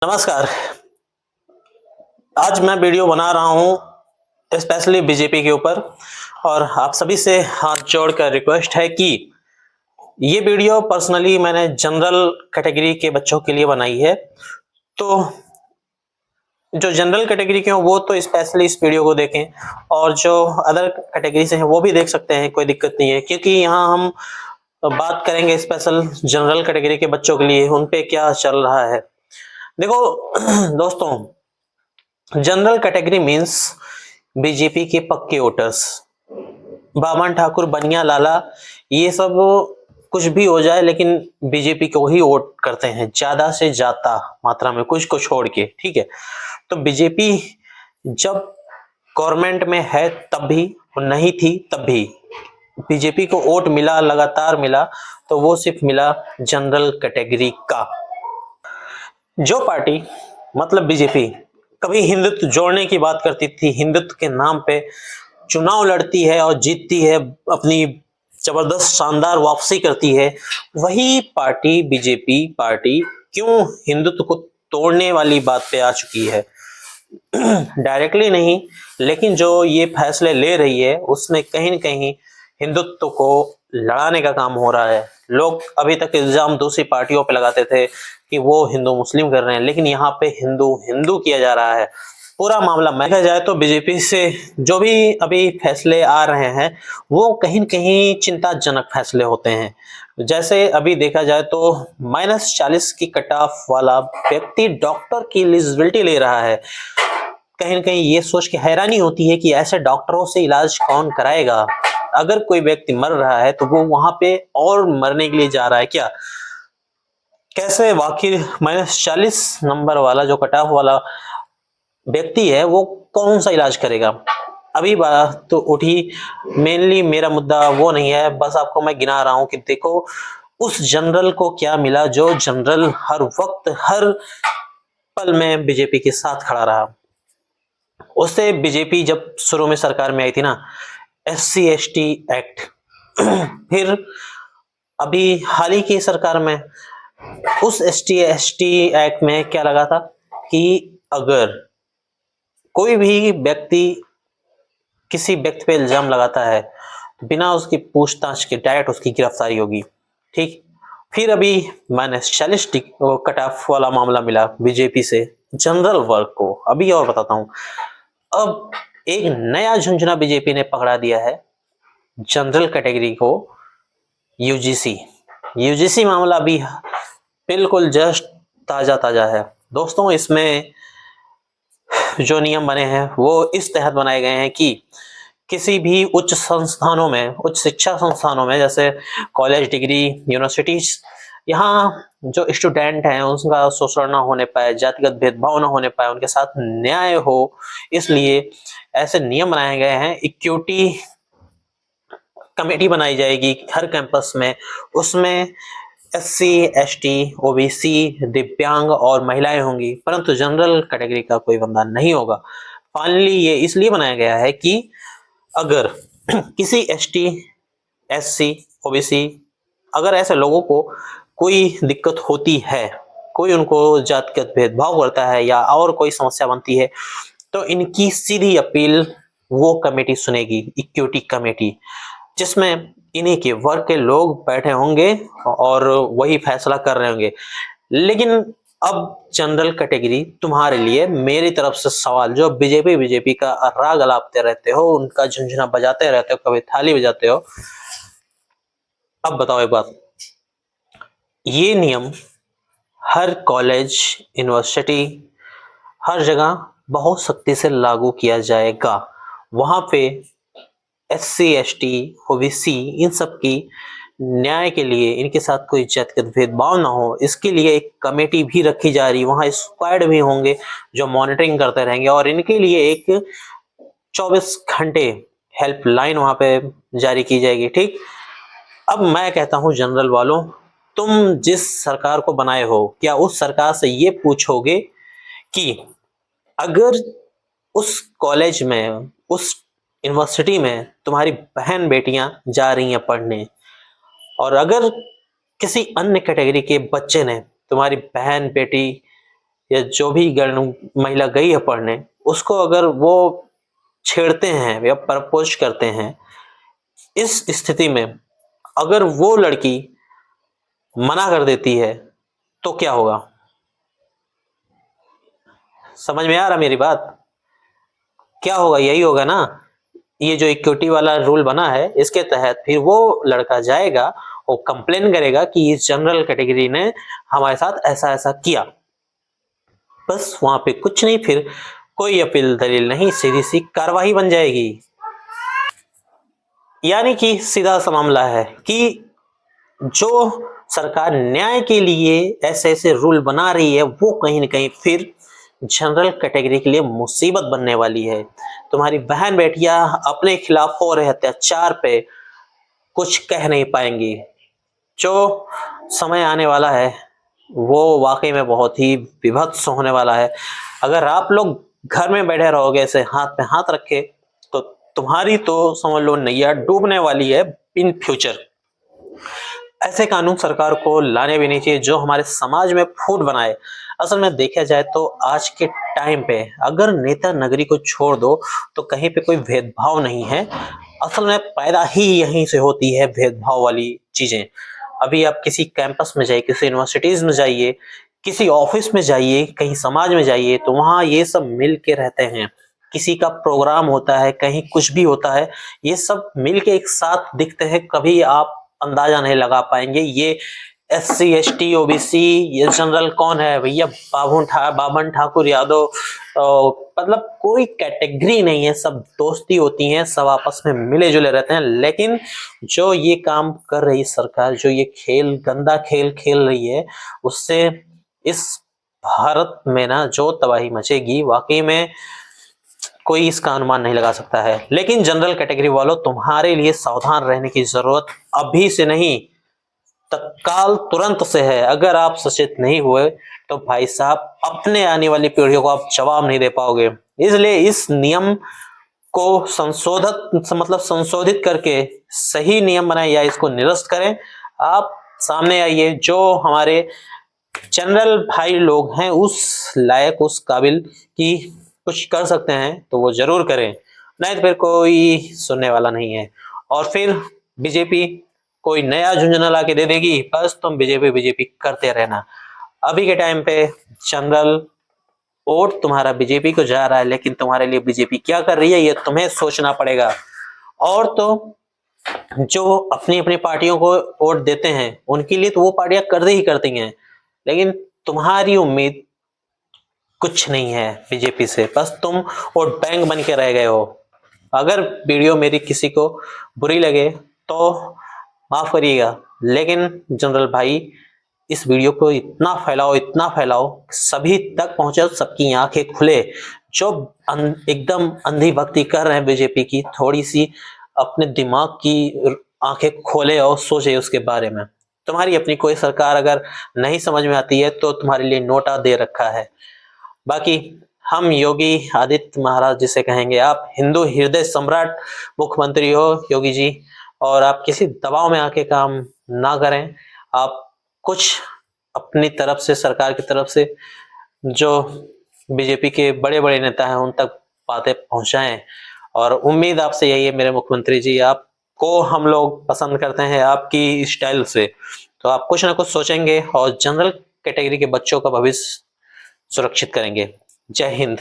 नमस्कार। आज मैं वीडियो बना रहा हूं स्पेशली बीजेपी के ऊपर और आप सभी से हाथ जोड़कर रिक्वेस्ट है कि ये वीडियो पर्सनली मैंने जनरल कैटेगरी के बच्चों के लिए बनाई है। तो जो जनरल कैटेगरी के हैं वो तो स्पेशली इस वीडियो को देखें और जो अदर कैटेगरी से हैं वो भी देख सकते हैं, कोई दिक्कत नहीं है, क्योंकि यहाँ हम बात करेंगे स्पेशल जनरल कैटेगरी के बच्चों के लिए, उन पे क्या चल रहा है। देखो दोस्तों, जनरल कैटेगरी मींस बीजेपी के पक्के वोटर्स, बामन ठाकुर, बनिया लाला, ये सब कुछ भी हो जाए लेकिन बीजेपी को ही वोट करते हैं ज्यादा से ज्यादा मात्रा में, कुछ को छोड़ के। ठीक है, तो बीजेपी जब गवर्नमेंट में है तब भी, नहीं थी तब भी बीजेपी को वोट मिला, लगातार मिला, तो वो सिर्फ मिला जनरल कैटेगरी का। जो पार्टी मतलब बीजेपी कभी हिंदुत्व जोड़ने की बात करती थी, हिंदुत्व के नाम पे चुनाव लड़ती है और जीतती है, अपनी जबरदस्त शानदार वापसी करती है, वही पार्टी बीजेपी पार्टी क्यों हिंदुत्व को तोड़ने वाली बात पे आ चुकी है। डायरेक्टली नहीं, लेकिन जो ये फैसले ले रही है उसमें कहीं न कहीं हिंदुत्व को लड़ाने का काम हो रहा है। लोग अभी तक इल्जाम दूसरी पार्टियों पे लगाते थे कि वो हिंदू मुस्लिम कर रहे हैं, लेकिन यहाँ पे हिंदू हिंदू किया जा रहा है। पूरा मामला देखा जाए तो बीजेपी से जो भी अभी फैसले आ रहे हैं वो कहीं न कहीं चिंताजनक फैसले होते हैं। जैसे अभी देखा जाए तो -40 की कट ऑफ वाला व्यक्ति डॉक्टर की एलिजिबिलिटी ले रहा है। कहीं न कहीं ये सोच के हैरानी होती है कि ऐसे डॉक्टरों से इलाज कौन कराएगा। अगर कोई व्यक्ति मर रहा है तो वो वहां पे और मरने के लिए जा रहा है क्या? कैसे वाकई -40 नंबर वाला जो कट ऑफ वाला व्यक्ति है वो कौन सा इलाज करेगा? अभी बात तो उठी, मेनली मेरा मुद्दा वो नहीं है, बस आपको मैं गिना रहा हूं कि देखो उस जनरल को क्या मिला जो जनरल हर वक्त हर पल में बीजेपी के साथ खड़ा रहा। उससे बीजेपी जब शुरू में सरकार में आई थी ना, SC/ST एक्ट, फिर अभी हाल ही की सरकार में उस ST/ST एक्ट में क्या लगा था कि अगर कोई भी व्यक्ति किसी व्यक्ति पे इल्जाम लगाता है तो बिना उसकी पूछताछ के डायरेक्ट उसकी गिरफ्तारी होगी। ठीक, फिर अभी -40 कट ऑफ वाला मामला मिला बीजेपी से जनरल वर्ग को। अभी और बताता हूं, अब एक नया झुंझुना बीजेपी ने पकड़ा दिया है जनरल कैटेगरी को, यूजीसी मामला अभी बिल्कुल जस्ट ताजा ताजा है दोस्तों। इसमें जो नियम बने हैं वो इस तहत बनाए गए हैं कि किसी भी उच्च संस्थानों में, उच्च शिक्षा संस्थानों में, जैसे कॉलेज, डिग्री, यूनिवर्सिटीज, यहाँ जो स्टूडेंट हैं उनका शोषण ना होने पाए, जातिगत भेदभाव ना होने पाए, उनके साथ न्याय हो, इसलिए ऐसे नियम बनाए गए हैं। इक्विटी कमेटी बनाई जाएगी हर कैंपस में, उसमें SC/ST, OBC, दिव्यांग और महिलाएं होंगी, परंतु जनरल कैटेगरी का कोई बंदा नहीं होगा। फाइनली ये इसलिए बनाया गया है कि अगर किसी ST, SC, OBC, अगर ऐसे लोगों को कोई दिक्कत होती है, कोई उनको जातिगत भेदभाव करता है या और कोई समस्या बनती है, तो इनकी सीधी अपील वो कमेटी सुनेगी, इक्विटी कमेटी, जिसमें इन्हीं के वर्ग के लोग बैठे होंगे और वही फैसला कर रहे होंगे। लेकिन अब जनरल कैटेगरी तुम्हारे लिए मेरी तरफ से सवाल, जो बीजेपी का राग अलापते रहते हो, उनका झुंझुना बजाते रहते हो, कभी थाली बजाते हो, अब बताओ एक बात, ये नियम हर कॉलेज, यूनिवर्सिटी, हर जगह बहुत सख्ती से लागू किया जाएगा। वहां पे SC/ST, OBC, इन सब की न्याय के लिए, इनके साथ कोई जातिगत भेदभाव ना हो, इसके लिए एक कमेटी भी रखी जा रही है। वहां स्क्वाड भी होंगे जो मॉनिटरिंग करते रहेंगे और इनके लिए एक 24 घंटे हेल्पलाइन वहां पे जारी की जाएगी। ठीक, अब मैं कहता हूं जनरल वालों, तुम जिस सरकार को बनाए हो, क्या उस सरकार से ये पूछोगे कि अगर उस कॉलेज में, उस यूनिवर्सिटी में तुम्हारी बहन बेटियां जा रही हैं पढ़ने, और अगर किसी अन्य कैटेगरी के बच्चे ने, तुम्हारी बहन बेटी या जो भी महिला गई है पढ़ने, उसको अगर वो छेड़ते हैं या प्रपोज करते हैं, इस स्थिति में अगर वो लड़की मना कर देती है तो क्या होगा? समझ में आ रहा मेरी बात? क्या होगा? यही होगा ना, ये जो इक्विटी वाला रूल बना है, इसके तहत फिर वो लड़का जाएगा और कंप्लेन करेगा कि इस जनरल कैटेगरी ने हमारे साथ ऐसा ऐसा किया। बस वहां पे कुछ नहीं, फिर कोई अपील दलील नहीं, सीधी सी कार्रवाई बन जाएगी। यानी कि सीधा सा मामला है कि जो सरकार न्याय के लिए ऐसे ऐसे रूल बना रही है, वो कहीं ना कहीं फिर जनरल कैटेगरी के लिए मुसीबत बनने वाली है। तुम्हारी बहन बेटियां अपने खिलाफ हो रहे अत्याचार पे कुछ कह नहीं पाएंगी। जो समय आने वाला है वो वाकई में बहुत ही विभत्स होने वाला है। अगर आप लोग घर में बैठे रहोगे ऐसे हाथ पे हाथ रखे, तो तुम्हारी तो समझ लो नैया डूबने वाली है इन फ्यूचर। ऐसे कानून सरकार को लाने भी नहीं चाहिए जो हमारे समाज में फूट बनाए। असल में देखा जाए तो आज के टाइम पे अगर नेता नगरी को छोड़ दो तो कहीं पे कोई भेदभाव नहीं है। असल में पैदा ही यहीं से होती है भेदभाव वाली चीजें। अभी आप किसी कैंपस में जाइए, किसी यूनिवर्सिटीज में जाइए, किसी ऑफिस में जाइए, कहीं समाज में जाइए, तो वहां ये सब मिल के रहते हैं। किसी का प्रोग्राम होता है, कहीं कुछ भी होता है, ये सब मिल के एक साथ दिखते हैं। कभी आप अंदाजा नहीं लगा पाएंगे ये SC ST OBC ये जनरल कौन है भैया, बाबन ठाकुर यादव, मतलब कोई कैटेगरी नहीं है, सब दोस्ती होती है, सब आपस में मिले जुले रहते हैं। लेकिन जो ये काम कर रही सरकार, जो ये खेल गंदा खेल खेल रही है, उससे इस भारत में ना जो तबाही मचेगी, वाकई में कोई इसका अनुमान नहीं लगा सकता है। लेकिन जनरल कैटेगरी वालों, तुम्हारे लिए सावधान रहने की जरूरत अभी से नहीं, तत्काल तुरंत से है। अगर आप सचेत नहीं हुए तो भाई साहब अपने आने वाली पीढ़ियों को आप जवाब नहीं दे पाओगे। इसलिए इस नियम को संशोधित करके सही नियम बनाए या इसको निरस्त करें। आप सामने आइए, जो हमारे जनरल भाई लोग हैं उस लायक, उस काबिल कि कुछ कर सकते हैं तो वो जरूर करें, नहीं तो फिर कोई सुनने वाला नहीं है। और फिर बीजेपी कोई नया झुंझुना ला के दे देगी, बस तुम बीजेपी करते रहना। अभी के टाइम पे जनरल वोट तुम्हारा बीजेपी को जा रहा है, लेकिन तुम्हारे लिए बीजेपी क्या कर रही है ये तुम्हें सोचना पड़ेगा। और तो जो अपनी अपनी पार्टियों को वोट देते हैं उनके लिए तो वो पार्टियां कर ही करती हैं, लेकिन तुम्हारी उम्मीद कुछ नहीं है बीजेपी से, बस तुम वोट बैंक बन के रह गए हो। अगर वीडियो मेरी किसी को बुरी लगे तो माफ करिएगा, लेकिन जनरल भाई इस वीडियो को इतना फैलाओ, सभी तक पहुंचे, सबकी आंखें खुले। जो एकदम अंधी भक्ति कर रहे हैं बीजेपी की, थोड़ी सी अपने दिमाग की आंखें खोले और सोचे उसके बारे में। तुम्हारी अपनी कोई सरकार अगर नहीं समझ में आती है तो तुम्हारे लिए नोटा दे रखा है। बाकी हम योगी आदित्य महाराज जिसे कहेंगे, आप हिंदू हृदय सम्राट मुख्यमंत्री हो योगी जी, और आप किसी दबाव में आके काम ना करें। आप कुछ अपनी तरफ से, सरकार की तरफ से, जो बीजेपी के बड़े बड़े नेता हैं उन तक बातें पहुंचाएं। और उम्मीद आपसे यही है मेरे मुख्यमंत्री जी, आपको हम लोग पसंद करते हैं आपकी स्टाइल से, तो आप कुछ ना कुछ सोचेंगे और जनरल कैटेगरी के बच्चों का भविष्य सुरक्षित करेंगे। जय हिंद।